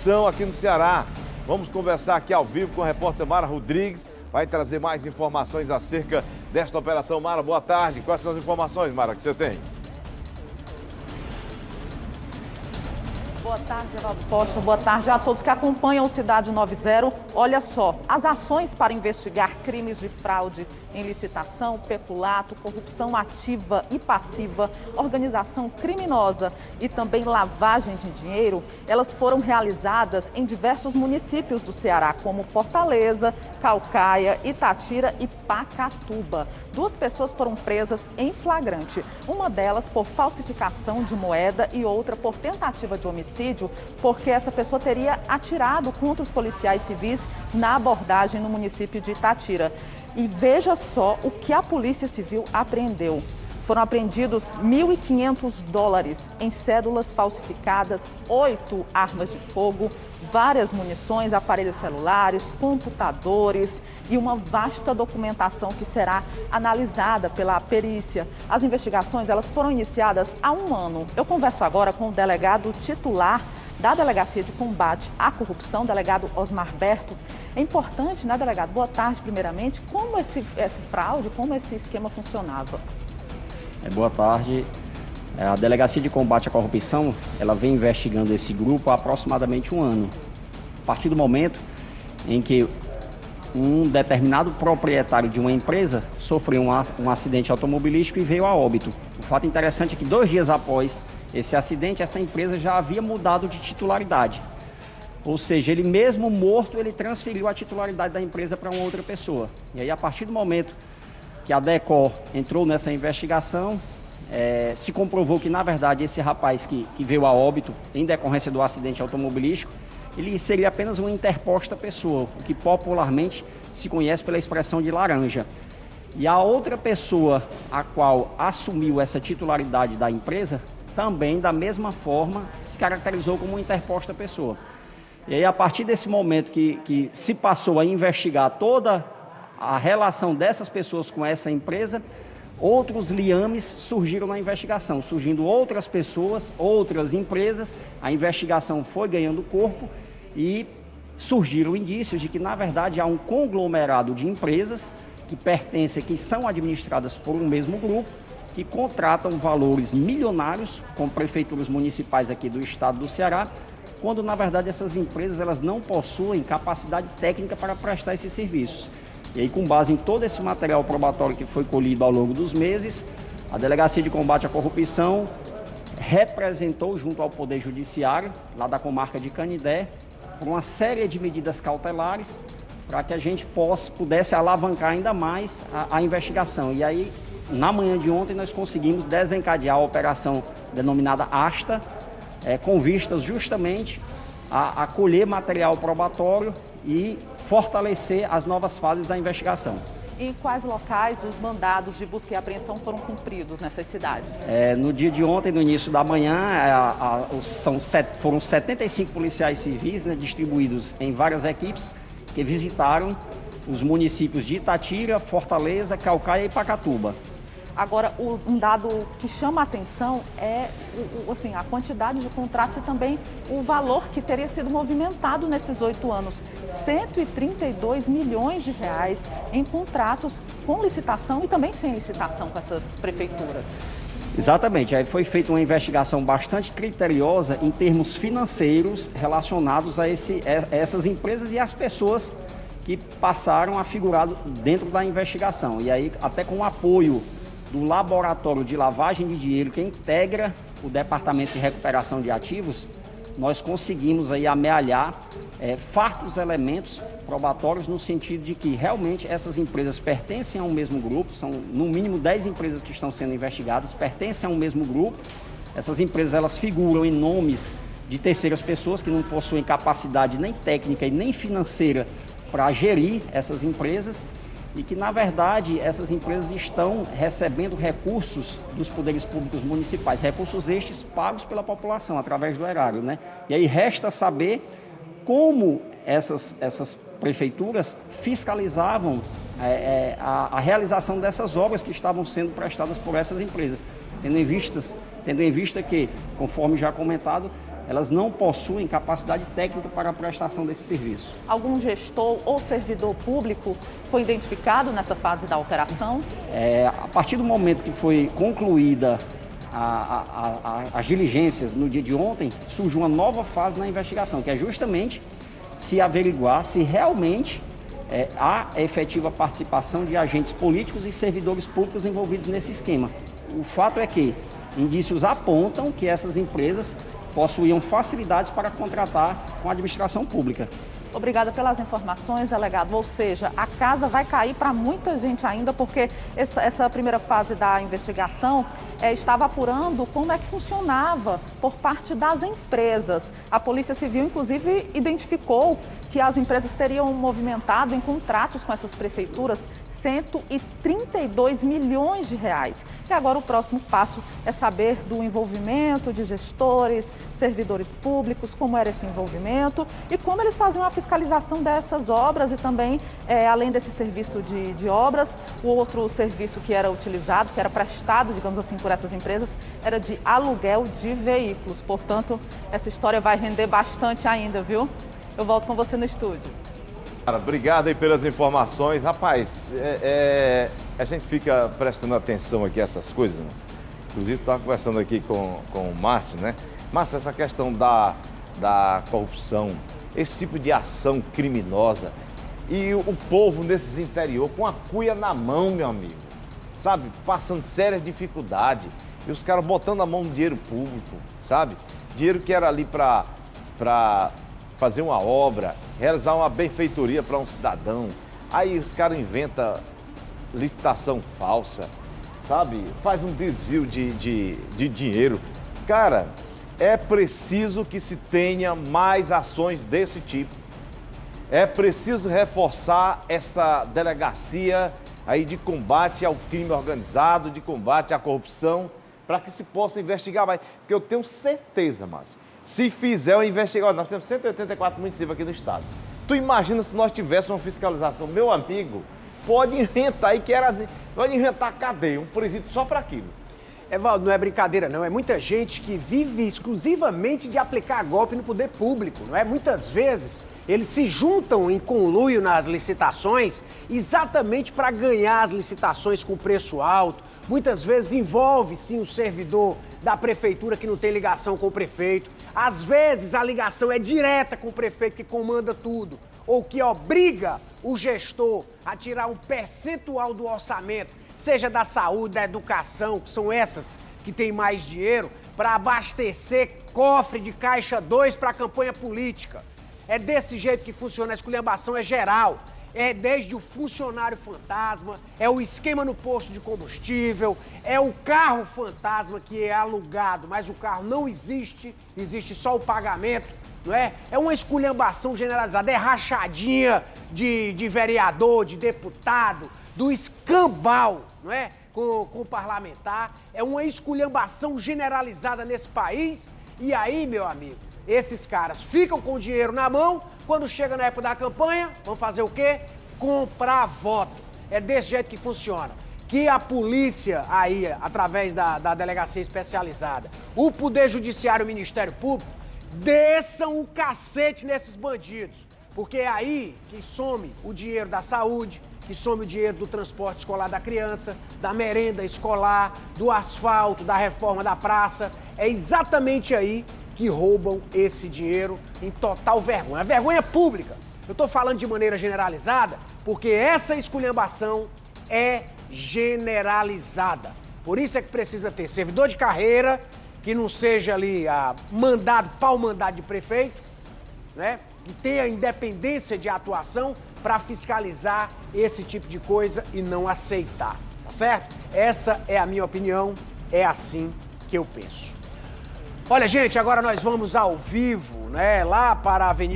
corrupção aqui no Ceará. Vamos conversar aqui ao vivo com a repórter Mara Rodrigues. Vai trazer mais informações acerca desta operação. Mara, boa tarde. Quais são as informações, Mara, que você tem? Boa tarde, Geraldo Costa. Boa tarde a todos que acompanham o Cidade 90. Olha só, as ações para investigar crimes de fraude em licitação, peculato, corrupção ativa e passiva, organização criminosa e também lavagem de dinheiro, elas foram realizadas em diversos municípios do Ceará, como Fortaleza, Caucaia, Itatira e Pacatuba. 2 pessoas foram presas em flagrante, uma delas por falsificação de moeda e outra por tentativa de homicídio, porque essa pessoa teria atirado contra os policiais civis na abordagem no município de Itatira. E veja só o que a Polícia Civil apreendeu. Foram apreendidos $1.500 em cédulas falsificadas, 8 armas de fogo, várias munições, aparelhos celulares, computadores e uma vasta documentação que será analisada pela perícia. As investigações elas foram iniciadas há 1 ano. Eu converso agora com o delegado titular da Delegacia de Combate à Corrupção, delegado Osmar Berto. É importante, né, delegado? Boa tarde, primeiramente. Como esse fraude, como esse esquema funcionava? Boa tarde. A Delegacia de Combate à Corrupção, ela vem investigando esse grupo há aproximadamente 1 ano. A partir do momento em que um determinado proprietário de uma empresa sofreu um acidente automobilístico e veio a óbito. O fato interessante é que 2 dias após esse acidente, essa empresa já havia mudado de titularidade. Ou seja, ele mesmo morto, ele transferiu a titularidade da empresa para uma outra pessoa. E aí, a partir do momento que a DECOR entrou nessa investigação, se comprovou que, na verdade, esse rapaz que veio a óbito em decorrência do acidente automobilístico, ele seria apenas uma interposta pessoa, o que popularmente se conhece pela expressão de laranja. E a outra pessoa a qual assumiu essa titularidade da empresa, também, da mesma forma, se caracterizou como uma interposta pessoa. E aí, a partir desse momento que se passou a investigar toda a relação dessas pessoas com essa empresa, outros liames surgiram na investigação, surgindo outras pessoas, outras empresas, a investigação foi ganhando corpo e surgiram indícios de que, na verdade, há um conglomerado de empresas que pertencem, que são administradas por um mesmo grupo, que contratam valores milionários com prefeituras municipais aqui do estado do Ceará, quando, na verdade, essas empresas elas não possuem capacidade técnica para prestar esses serviços. E aí, com base em todo esse material probatório que foi colhido ao longo dos meses, a Delegacia de Combate à Corrupção representou junto ao Poder Judiciário, lá da comarca de Canidé, por uma série de medidas cautelares para que a gente pudesse alavancar ainda mais a investigação. E aí, na manhã de ontem, nós conseguimos desencadear a operação denominada Asta, com vistas justamente a colher material probatório e fortalecer as novas fases da investigação. Em quais locais os mandados de busca e apreensão foram cumpridos nessas cidades? No dia de ontem, no início da manhã, foram 75 policiais civis, né, distribuídos em várias equipes que visitaram os municípios de Itatira, Fortaleza, Caucaia e Pacatuba. Agora, um dado que chama a atenção é assim, a quantidade de contratos e também o valor que teria sido movimentado nesses 8 anos. R$132 milhões em contratos com licitação e também sem licitação com essas prefeituras. Exatamente, aí foi feita uma investigação bastante criteriosa em termos financeiros relacionados a essas empresas e as pessoas que passaram a figurar dentro da investigação. E aí, até com o apoio do Laboratório de Lavagem de Dinheiro, que integra o Departamento de Recuperação de Ativos, nós conseguimos aí amealhar fartos elementos probatórios no sentido de que realmente essas empresas pertencem a um mesmo grupo, são no mínimo 10 empresas que estão sendo investigadas, pertencem a um mesmo grupo. Essas empresas elas figuram em nomes de terceiras pessoas que não possuem capacidade nem técnica e nem financeira para gerir essas empresas, e que, na verdade, essas empresas estão recebendo recursos dos poderes públicos municipais, recursos estes pagos pela população através do erário, né? E aí resta saber como essas prefeituras fiscalizavam a realização dessas obras que estavam sendo prestadas por essas empresas, tendo em vista que, conforme já comentado, elas não possuem capacidade técnica para a prestação desse serviço. Algum gestor ou servidor público foi identificado nessa fase da operação? A partir do momento que foi concluída as diligências no dia de ontem, surgiu uma nova fase na investigação, que é justamente se averiguar se realmente há efetiva participação de agentes políticos e servidores públicos envolvidos nesse esquema. O fato é que indícios apontam que essas empresas possuíam facilidades para contratar com a administração pública. Obrigada pelas informações, delegado. Ou seja, a casa vai cair para muita gente ainda, porque essa primeira fase da investigação estava apurando como é que funcionava por parte das empresas. A Polícia Civil, inclusive, identificou que as empresas teriam movimentado em contratos com essas prefeituras 132 milhões de reais. E agora o próximo passo é saber do envolvimento de gestores, servidores públicos, como era esse envolvimento e como eles faziam a fiscalização dessas obras e também, além desse serviço de obras, o outro serviço que era utilizado, que era prestado, digamos assim, por essas empresas, era de aluguel de veículos. Portanto, essa história vai render bastante ainda, viu? Eu volto com você no estúdio. Cara, obrigado aí pelas informações. Rapaz, a gente fica prestando atenção aqui a essas coisas, né? Inclusive, estava conversando aqui com o Márcio, né? Márcio, essa questão da corrupção, esse tipo de ação criminosa e o povo nesses interior com a cuia na mão, meu amigo, sabe? Passando sérias dificuldades e os caras botando a mão no dinheiro público, sabe? Dinheiro que era ali para fazer uma obra, realizar uma benfeitoria para um cidadão. Aí os caras inventam licitação falsa, sabe? Faz um desvio de dinheiro. Cara, é preciso que se tenha mais ações desse tipo. É preciso reforçar essa delegacia aí de combate ao crime organizado, de combate à corrupção, para que se possa investigar mais. Porque eu tenho certeza, Márcio, se fizer uma investigação, nós temos 184 municípios aqui no estado. Tu imagina se nós tivéssemos uma fiscalização, meu amigo, pode inventar aí pode inventar cadeia, um presídio só para aquilo. Evaldo, não é brincadeira não, é muita gente que vive exclusivamente de aplicar golpe no poder público, não é? Muitas vezes eles se juntam em conluio nas licitações exatamente para ganhar as licitações com preço alto. Muitas vezes envolve sim o servidor da prefeitura que não tem ligação com o prefeito. Às vezes a ligação é direta com o prefeito que comanda tudo, ou que obriga o gestor a tirar um percentual do orçamento, seja da saúde, da educação, que são essas que têm mais dinheiro, para abastecer cofre de caixa 2 para a campanha política. É desse jeito que funciona, a esculhambação é geral. É desde o funcionário fantasma, é o esquema no posto de combustível, é o carro fantasma que é alugado, mas o carro não existe, existe só o pagamento, não é? É uma esculhambação generalizada, é rachadinha de vereador, de deputado, do escambau, não é? Com o parlamentar, é uma esculhambação generalizada nesse país. E aí, meu amigo, esses caras ficam com o dinheiro na mão, quando chega na época da campanha, vão fazer o quê? Comprar voto. É desse jeito que funciona. Que a polícia aí, através da delegacia especializada, o Poder Judiciário e o Ministério Público, desçam o cacete nesses bandidos. Porque é aí que some o dinheiro da saúde, que some o dinheiro do transporte escolar da criança, da merenda escolar, do asfalto, da reforma da praça. É exatamente aí que roubam esse dinheiro em total vergonha. A vergonha pública. Eu estou falando de maneira generalizada porque essa esculhambação é generalizada. Por isso é que precisa ter servidor de carreira, que não seja ali pau mandado de prefeito, né? Que tenha independência de atuação para fiscalizar esse tipo de coisa e não aceitar, tá certo? Essa é a minha opinião, é assim que eu penso. Olha, gente, agora nós vamos ao vivo, né, lá para a Avenida